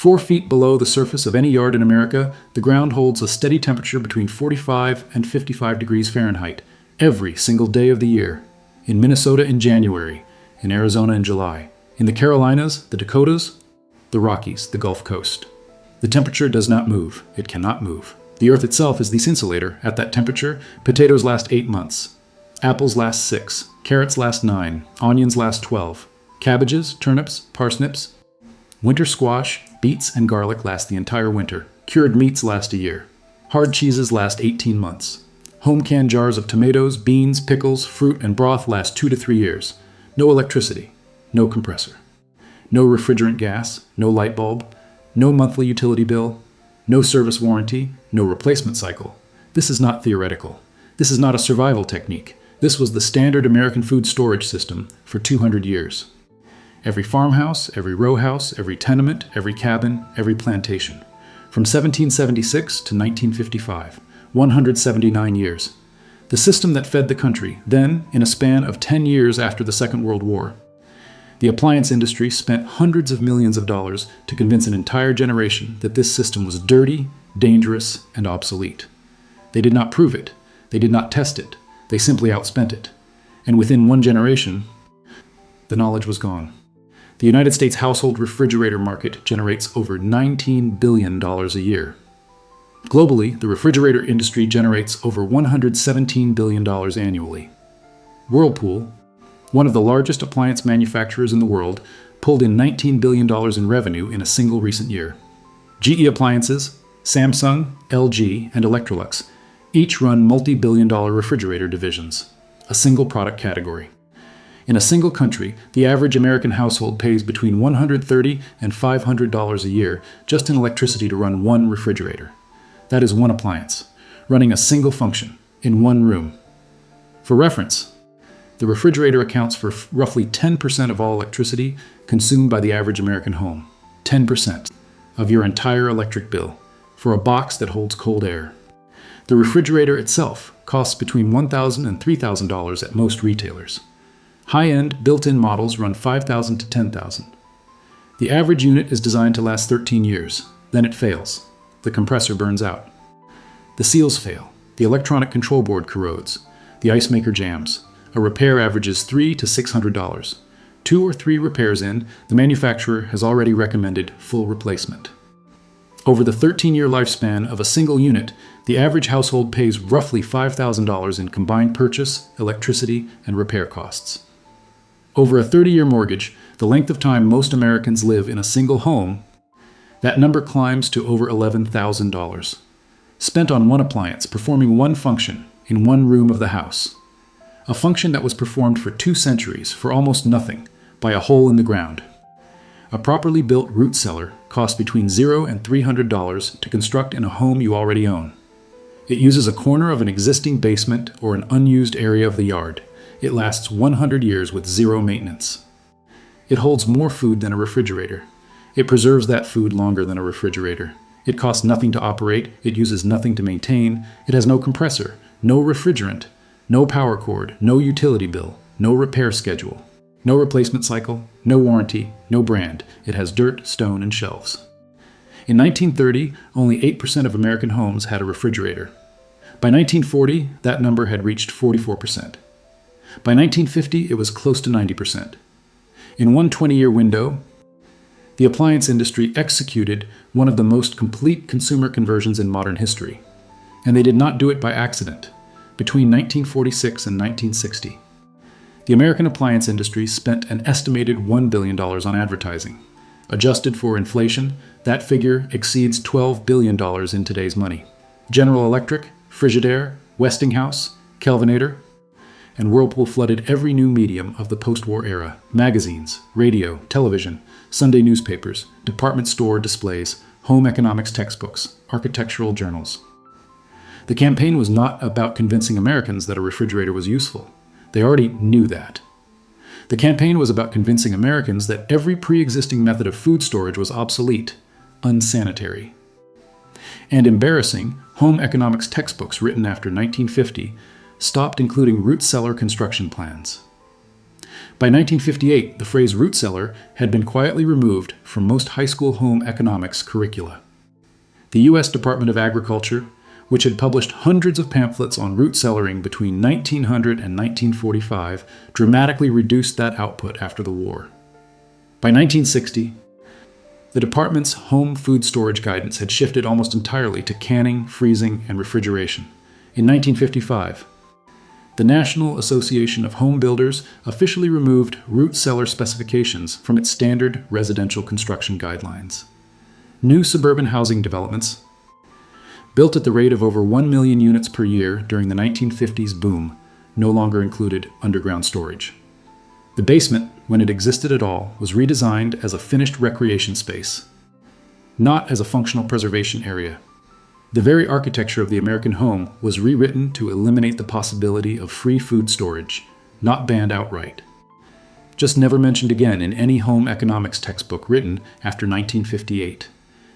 4 feet below the surface of any yard in America, the ground holds a steady temperature between 45 and 55 degrees Fahrenheit every single day of the year. In Minnesota in January, in Arizona in July, in the Carolinas, the Dakotas, the Rockies, the Gulf Coast. The temperature does not move. It cannot move. The earth itself is this insulator. At that temperature, potatoes last 8 months. Apples last 6. Carrots last 9. Onions last 12. Cabbages, turnips, parsnips, winter squash, beets, and garlic last the entire winter. Cured meats last a year. Hard cheeses last 18 months. Home canned jars of tomatoes, beans, pickles, fruit, and broth last 2 to 3 years. No electricity. No compressor. No refrigerant gas. No light bulb. No monthly utility bill. No service warranty. No replacement cycle. This is not theoretical. This is not a survival technique. This was the standard American food storage system for 200 years. Every farmhouse, every row house, every tenement, every cabin, every plantation. From 1776 to 1955, 179 years. The system that fed the country, then, in a span of 10 years after the Second World War. The appliance industry spent hundreds of millions of dollars to convince an entire generation that this system was dirty, dangerous, and obsolete. They did not prove it. They did not test it. They simply outspent it. And within one generation, the knowledge was gone. The United States household refrigerator market generates over $19 billion a year. Globally, the refrigerator industry generates over $117 billion annually. Whirlpool, one of the largest appliance manufacturers in the world, pulled in $19 billion in revenue in a single recent year. GE Appliances, Samsung, LG, and Electrolux each run multi-billion-dollar refrigerator divisions, a single product category. In a single country, the average American household pays between $130 and $500 a year just in electricity to run one refrigerator. That is one appliance, running a single function, in one room. For reference, the refrigerator accounts for roughly 10% of all electricity consumed by the average American home. 10% of your entire electric bill for a box that holds cold air. The refrigerator itself costs between $1,000 and $3,000 at most retailers. High-end, built-in models run $5,000 to $10,000. The average unit is designed to last 13 years. Then it fails. The compressor burns out. The seals fail. The electronic control board corrodes. The ice maker jams. A repair averages $300 to $600. 2 or 3 repairs in, the manufacturer has already recommended full replacement. Over the 13-year lifespan of a single unit, the average household pays roughly $5,000 in combined purchase, electricity, and repair costs. Over a 30-year mortgage, the length of time most Americans live in a single home, that number climbs to over $11,000. Spent on one appliance, performing one function in one room of the house. A function that was performed for 2 centuries for almost nothing by a hole in the ground. A properly built root cellar costs between $0 and $300 to construct in a home you already own. It uses a corner of an existing basement or an unused area of the yard. It lasts 100 years with 0 maintenance. It holds more food than a refrigerator. It preserves that food longer than a refrigerator. It costs nothing to operate. It uses nothing to maintain. It has no compressor, no refrigerant, no power cord, no utility bill, no repair schedule. No replacement cycle, no warranty, no brand. It has dirt, stone, and shelves. In 1930, only 8% of American homes had a refrigerator. By 1940, that number had reached 44%. By 1950, it was close to 90%. In one 20-year window, the appliance industry executed one of the most complete consumer conversions in modern history. And they did not do it by accident. Between 1946 and 1960, the American appliance industry spent an estimated $1 billion on advertising. Adjusted for inflation, that figure exceeds $12 billion in today's money. General Electric, Frigidaire, Westinghouse, Kelvinator, and Whirlpool flooded every new medium of the post-war era: magazines, radio, television, Sunday newspapers, department store displays, home economics textbooks, architectural journals. The campaign was not about convincing Americans that a refrigerator was useful. They already knew that. The campaign was about convincing Americans that every pre-existing method of food storage was obsolete, unsanitary. And embarrassing, home economics textbooks written after 1950 stopped including root cellar construction plans. By 1958, the phrase root cellar had been quietly removed from most high school home economics curricula. The U.S. Department of Agriculture, which had published hundreds of pamphlets on root cellaring between 1900 and 1945, dramatically reduced that output after the war. By 1960, the department's home food storage guidance had shifted almost entirely to canning, freezing, and refrigeration. In 1955, the National Association of Home Builders officially removed root cellar specifications from its standard residential construction guidelines. New suburban housing developments, built at the rate of over 1 million units per year during the 1950s boom, no longer included underground storage. The basement, when it existed at all, was redesigned as a finished recreation space, not as a functional preservation area. The very architecture of the American home was rewritten to eliminate the possibility of free food storage, not banned outright. Just never mentioned again in any home economics textbook written after 1958.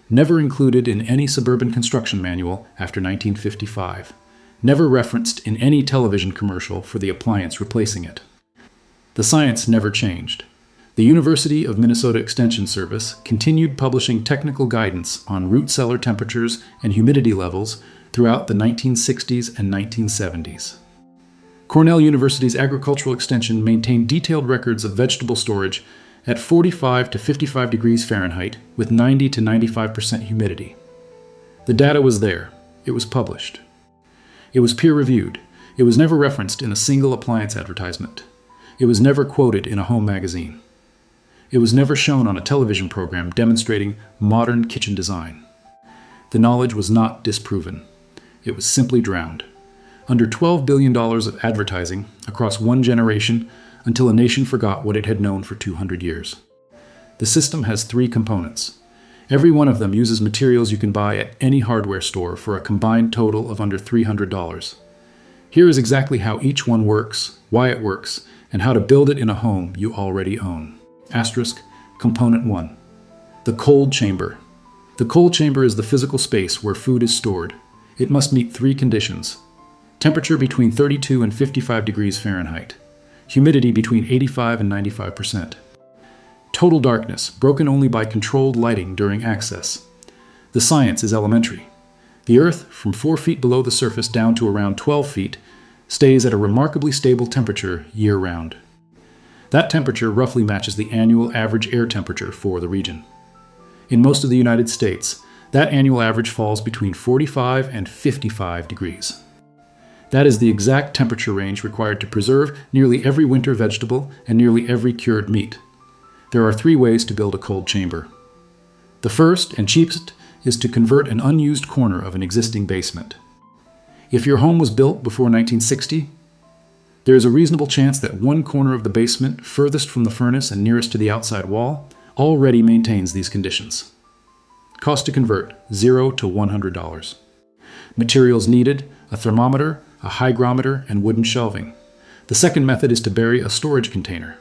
Never included in any suburban construction manual after 1955. Never referenced in any television commercial for the appliance replacing it. The science never changed. The University of Minnesota Extension Service continued publishing technical guidance on root cellar temperatures and humidity levels throughout the 1960s and 1970s. Cornell University's Agricultural Extension maintained detailed records of vegetable storage at 45 to 55 degrees Fahrenheit with 90 to 95% humidity. The data was there. It was published. It was peer-reviewed. It was never referenced in a single appliance advertisement. It was never quoted in a home magazine. It was never shown on a television program demonstrating modern kitchen design. The knowledge was not disproven. It was simply drowned. Under $12 billion of advertising across one generation, until a nation forgot what it had known for 200 years. The system has 3 components. Every one of them uses materials you can buy at any hardware store for a combined total of under $300. Here is exactly how each one works, why it works, and how to build it in a home you already own. Asterisk, Component 1. The cold chamber. The cold chamber is the physical space where food is stored. It must meet 3 conditions. Temperature between 32 and 55 degrees Fahrenheit. Humidity between 85 and 95%. Total darkness, broken only by controlled lighting during access. The science is elementary. The Earth, from 4 feet below the surface down to around 12 feet, stays at a remarkably stable temperature year-round. That temperature roughly matches the annual average air temperature for the region. In most of the United States, that annual average falls between 45 and 55 degrees. That is the exact temperature range required to preserve nearly every winter vegetable and nearly every cured meat. There are 3 ways to build a cold chamber. The first and cheapest is to convert an unused corner of an existing basement. If your home was built before 1960, there is a reasonable chance that one corner of the basement, furthest from the furnace and nearest to the outside wall, already maintains these conditions. Cost to convert, $0 to $100. Materials needed, a thermometer, a hygrometer, and wooden shelving. The second method is to bury a storage container.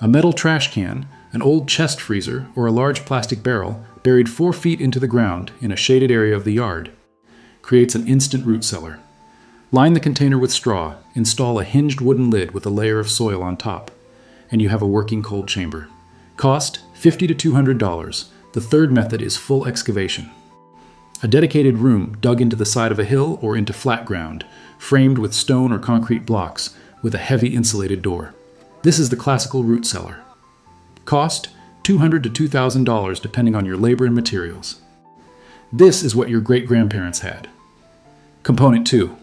A metal trash can, an old chest freezer, or a large plastic barrel buried 4 feet into the ground in a shaded area of the yard creates an instant root cellar. Line the container with straw, install a hinged wooden lid with a layer of soil on top, and you have a working cold chamber. Cost, $50 to $200. The third method is full excavation. A dedicated room dug into the side of a hill or into flat ground, framed with stone or concrete blocks with a heavy insulated door. This is the classical root cellar. Cost, $200 to $2,000 depending on your labor and materials. This is what your great-grandparents had. Component 2.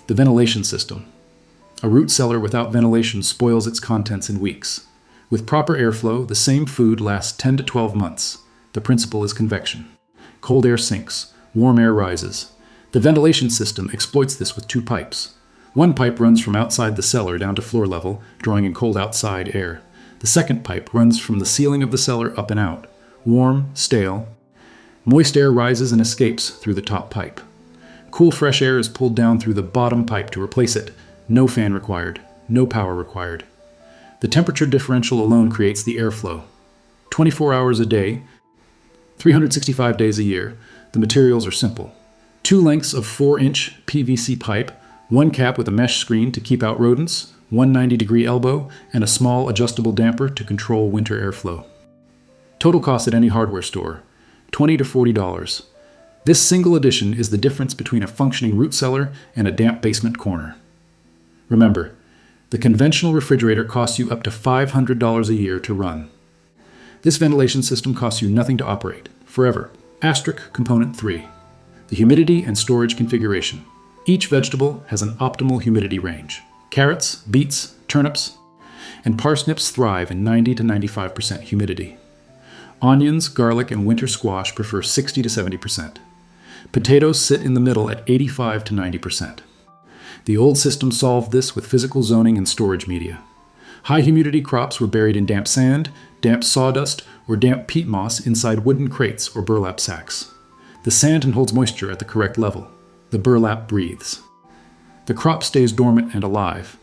The ventilation system. A root cellar without ventilation spoils its contents in weeks. With proper airflow, the same food lasts 10 to 12 months. The principle is convection. Cold air sinks, warm air rises. The ventilation system exploits this with 2 pipes. One pipe runs from outside the cellar down to floor level, drawing in cold outside air. The second pipe runs from the ceiling of the cellar up and out. Warm, stale. Moist air rises and escapes through the top pipe. Cool, fresh air is pulled down through the bottom pipe to replace it. No fan required. No power required. The temperature differential alone creates the airflow. 24 hours a day, 365 days a year. The materials are simple. 2 lengths of 4-inch PVC pipe, 1 cap with a mesh screen to keep out rodents, one 90-degree elbow, and a small adjustable damper to control winter airflow. Total cost at any hardware store, $20 to $40. This single addition is the difference between a functioning root cellar and a damp basement corner. Remember, the conventional refrigerator costs you up to $500 a year to run. This ventilation system costs you nothing to operate, forever. Asterisk Component 3. The humidity and storage configuration. Each vegetable has an optimal humidity range. Carrots, beets, turnips, and parsnips thrive in 90 to 95% humidity. Onions, garlic, and winter squash prefer 60 to 70%. Potatoes sit in the middle at 85 to 90%. The old system solved this with physical zoning and storage media. High humidity crops were buried in damp sand, damp sawdust, or damp peat moss inside wooden crates or burlap sacks. The sand holds moisture at the correct level. The burlap breathes. The crop stays dormant and alive.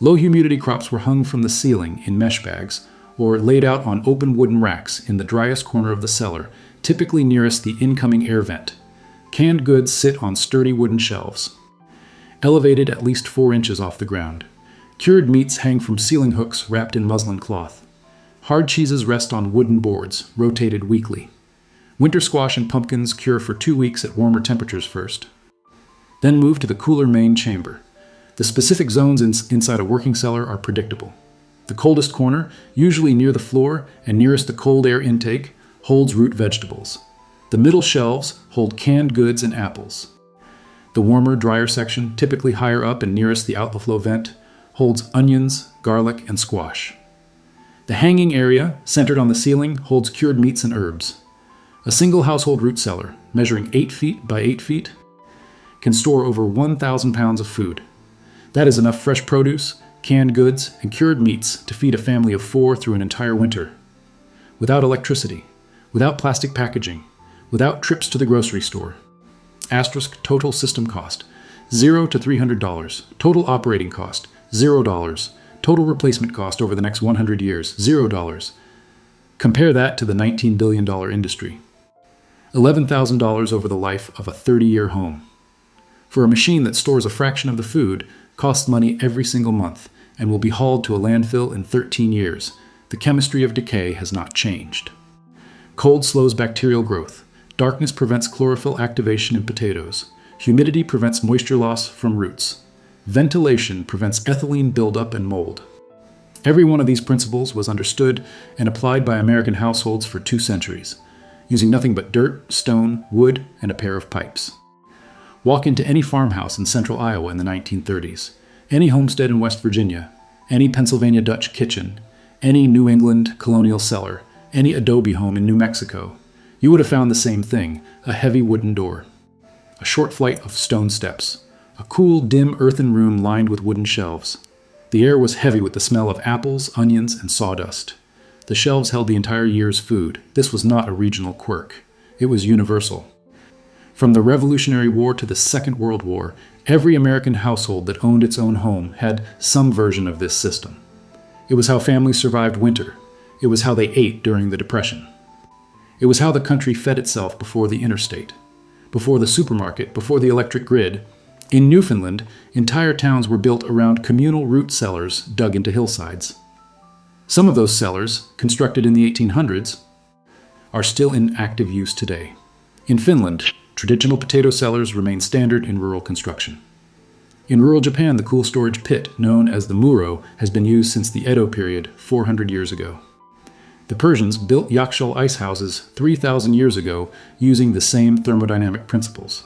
Low humidity crops were hung from the ceiling in mesh bags or laid out on open wooden racks in the driest corner of the cellar, typically nearest the incoming air vent. Canned goods sit on sturdy wooden shelves, elevated at least 4 inches off the ground. Cured meats hang from ceiling hooks wrapped in muslin cloth. Hard cheeses rest on wooden boards, rotated weekly. Winter squash and pumpkins cure for 2 weeks at warmer temperatures first, then move to the cooler main chamber. The specific zones inside a working cellar are predictable. The coldest corner, usually near the floor and nearest the cold air intake, holds root vegetables. The middle shelves hold canned goods and apples. The warmer, drier section, typically higher up and nearest the outflow vent, holds onions, garlic, and squash. The hanging area, centered on the ceiling, holds cured meats and herbs. A single household root cellar, measuring 8 feet by 8 feet, can store over 1,000 pounds of food. That is enough fresh produce, canned goods, and cured meats to feed a family of 4 through an entire winter. Without electricity, without plastic packaging, without trips to the grocery store. Asterisk total system cost, $0 to $300. Total operating cost, $0. Total replacement cost over the next 100 years, $0. Compare that to the $19 billion industry. $11,000 over the life of a 30-year home. For a machine that stores a fraction of the food, costs money every single month, and will be hauled to a landfill in 13 years. The chemistry of decay has not changed. Cold slows bacterial growth. Darkness prevents chlorophyll activation in potatoes. Humidity prevents moisture loss from roots. Ventilation prevents ethylene buildup and mold. Every one of these principles was understood and applied by American households for 2 centuries, using nothing but dirt, stone, wood, and a pair of pipes. Walk into any farmhouse in central Iowa in the 1930s, any homestead in West Virginia, any Pennsylvania Dutch kitchen, any New England colonial cellar, any adobe home in New Mexico. You would have found the same thing, a heavy wooden door, a short flight of stone steps, a cool, dim earthen room lined with wooden shelves. The air was heavy with the smell of apples, onions, and sawdust. The shelves held the entire year's food. This was not a regional quirk. It was universal. From the Revolutionary War to the Second World War, every American household that owned its own home had some version of this system. It was how families survived winter. It was how they ate during the Depression. It was how the country fed itself before the interstate, before the supermarket, before the electric grid. In Newfoundland, entire towns were built around communal root cellars dug into hillsides. Some of those cellars, constructed in the 1800s, are still in active use today. In Finland, traditional potato cellars remain standard in rural construction. In rural Japan, the cool storage pit, known as the muro, has been used since the Edo period 400 years ago. The Persians built yakshal ice houses 3,000 years ago using the same thermodynamic principles.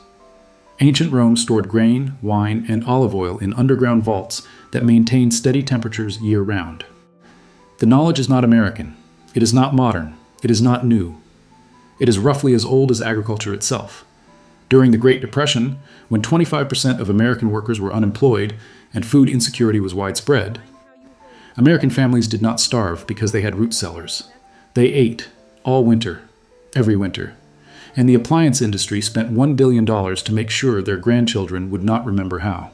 Ancient Rome stored grain, wine, and olive oil in underground vaults that maintained steady temperatures year-round. The knowledge is not American. It is not modern. It is not new. It is roughly as old as agriculture itself. During the Great Depression, when 25% of American workers were unemployed and food insecurity was widespread, American families did not starve because they had root cellars. They ate all winter, every winter. And the appliance industry spent $1 billion to make sure their grandchildren would not remember how.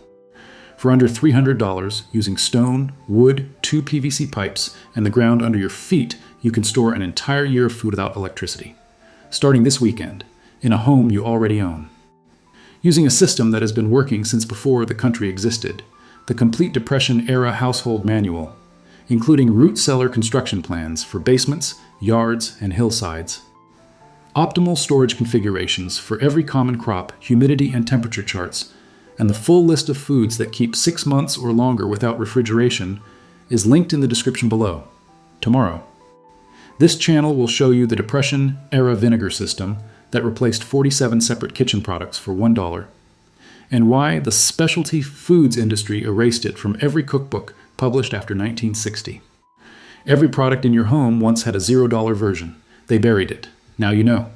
For under $300, using stone, wood, 2 PVC pipes, and the ground under your feet, you can store an entire year of food without electricity. Starting this weekend, in a home you already own. Using a system that has been working since before the country existed, the complete Depression-era household manual, including root cellar construction plans for basements, yards, and hillsides. Optimal storage configurations for every common crop, humidity and temperature charts, and the full list of foods that keep 6 months or longer without refrigeration is linked in the description below. Tomorrow. This channel will show you the Depression-era vinegar system that replaced 47 separate kitchen products for $1, and why the specialty foods industry erased it from every cookbook published after 1960. Every product in your home once had a $0 version. They buried it. Now you know.